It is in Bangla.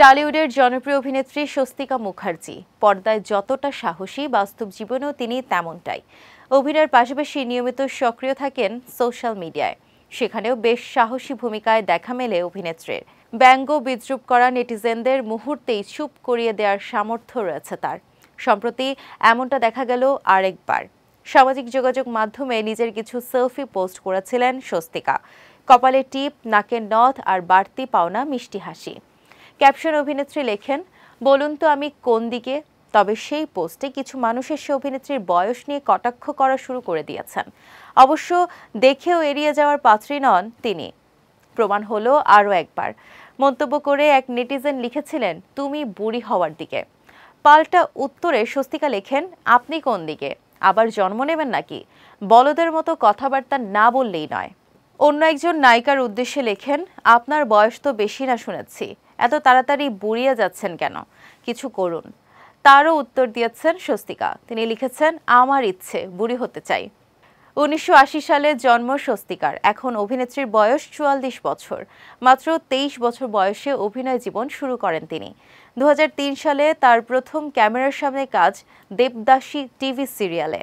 টলিউডের জনপ্রিয় অভিনেত্রী স্বস্তিকা মুখার্জি পর্দায় যতটা সাহসী, বাস্তব জীবনেও তিনি তেমনটাই। অভিনয়ের পাশাপাশি নিয়মিত সক্রিয় থাকেন সোশ্যাল মিডিয়ায়, সেখানেও বেশ সাহসী ভূমিকায় দেখা মেলে অভিনেত্রীর। ব্যঙ্গ বিদ্রূপ করা নেটিজেনদের মুহূর্তেই চুপ করিয়ে দেওয়ার সামর্থ্য রয়েছে তার। সম্প্রতি এমনটা দেখা গেল আরেকবার। সামাজিক যোগাযোগ মাধ্যমে নিজের কিছু সেলফি পোস্ট করেছিলেন স্বস্তিকা। কপালে টিপ, নাকের নথ আর বাড়তি পাওনা মিষ্টি হাসি। ক্যাপশন অভিনেত্রী লেখেন, বলুন তো আমি কোন দিকে। তবে সেই পোস্টে কিছু মানুষ এসে অভিনেত্রীর বয়স নিয়ে কটাক্ষ করা শুরু করে দিয়েছেন। অবশ্য দেখেও এড়িয়ে যাওয়ার পাত্রী নন তিনি। প্রমাণ হলো আরও একবার। মন্তব্য করে এক নেটিজেন লিখেছিলেন, তুমি বুড়ি হওয়ার দিকে। পাল্টা উত্তরে স্বস্তিকা লেখেন, আপনি কোন দিকে? আবার জন্ম নেবেন নাকি? বলদের মতো কথাবার্তা না বললেই নয়। অন্য একজন নায়িকার উদ্দেশ্যে লেখেন, আপনার বয়স তো বেশি না শুনেছি, এত তাড়াতাড়ি বুড়িয়ে যাচ্ছেন কেন? কিছু করুন। তারও উত্তর দিয়েছেন স্বস্তিকা। তিনি লিখেছেন, আমার ইচ্ছে, বুড়ি হতে চাই। 1980 সালে জন্ম স্বস্তিকার। এখন অভিনেত্রীর বয়স 44 বছর। মাত্র 23 বছর বয়সে অভিনয় জীবন শুরু করেন তিনি। 2003 সালে তার প্রথম ক্যামেরার সামনে কাজ দেবদাসী টিভি সিরিয়ালে।